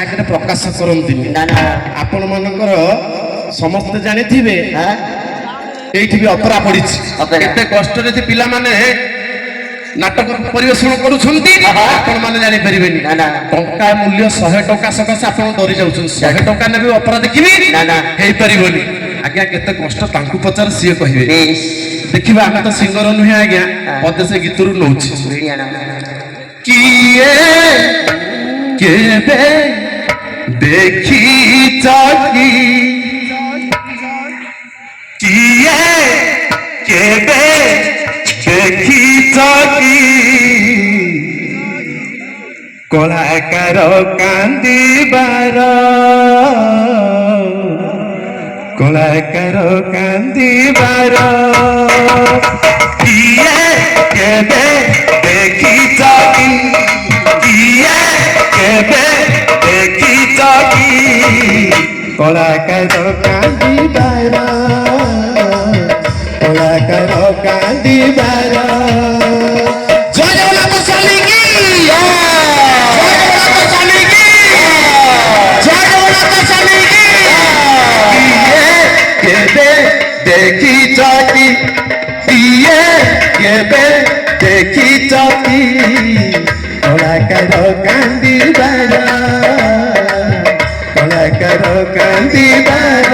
ଆଗରେ ପ୍ରକାଶ କରନ୍ତିନି। ନା ନା ଆପଣ ମାନଙ୍କର ସମସ୍ତେ ଜାଣିଥିବେ হ্যাঁ ଏଇଠି ବି ଅପେରା ପଡିଛି। ଅପେରା। କେତେ କଷ୍ଟରେ ଯେ ପିଲାମାନେ ନାଟକ ପରିବେଷଣ କରୁଛନ୍ତି ଆପଣ ମାନେ ଜାଣିପାରିବେନି। ନା ନା ଟଙ୍କା ମୂଲ୍ୟ 100 ଟଙ୍କା ସକାଶେ ଆପଣ ଡରି ଯାଉଛନ୍ତି। 100 ଟଙ୍କା ନେବେ ଅପେରା ଦେଖିବି ନା ନା ହେଇପାରିବନି। ଆଜ୍ଞା କେତେ କଷ୍ଟ ତାଙ୍କୁ ପଚାର ସିଏ କହିବେ। বেশ ଦେଖିବା ଆମେ ତ ସିଙ୍ଗର ନୁହେଁ ଆଜ୍ଞା ପଦେ ସେ ଗୀତରୁ ନଉଛି। ভিড়িয়ে নাও କିଏ କେବେ ଦେଖିଛ କି କିଏ କେବେ ଦେଖିଛ କି କଳାକାର କାନ୍ଦିବାର କଳାକାର କାନ୍ଦିବାର କିଏ କେବେ ଦେଖିଛ କି କିଏ କେବେ ଦେଖିଛ କି କଳାକାର କାନ୍ଦିବାର କଳାକାର କାନ୍ଦିବାର ଜୟ ଜଗନ୍ନାଥ ସ୍ୱାମୀ କି ଜୟ ଜଗନ୍ନାଥ ସ୍ୱାମୀ କି ଜୟ ଜଗନ୍ନାଥ ସ୍ୱାମୀ କି କିଏ କେବେ ଦେଖିଛ କି କିଏ କେବେ ଦେଖିଛ କି କଳାକାର କାନ୍ଦିବାର କଳାକାର କାନ୍ଦିବାର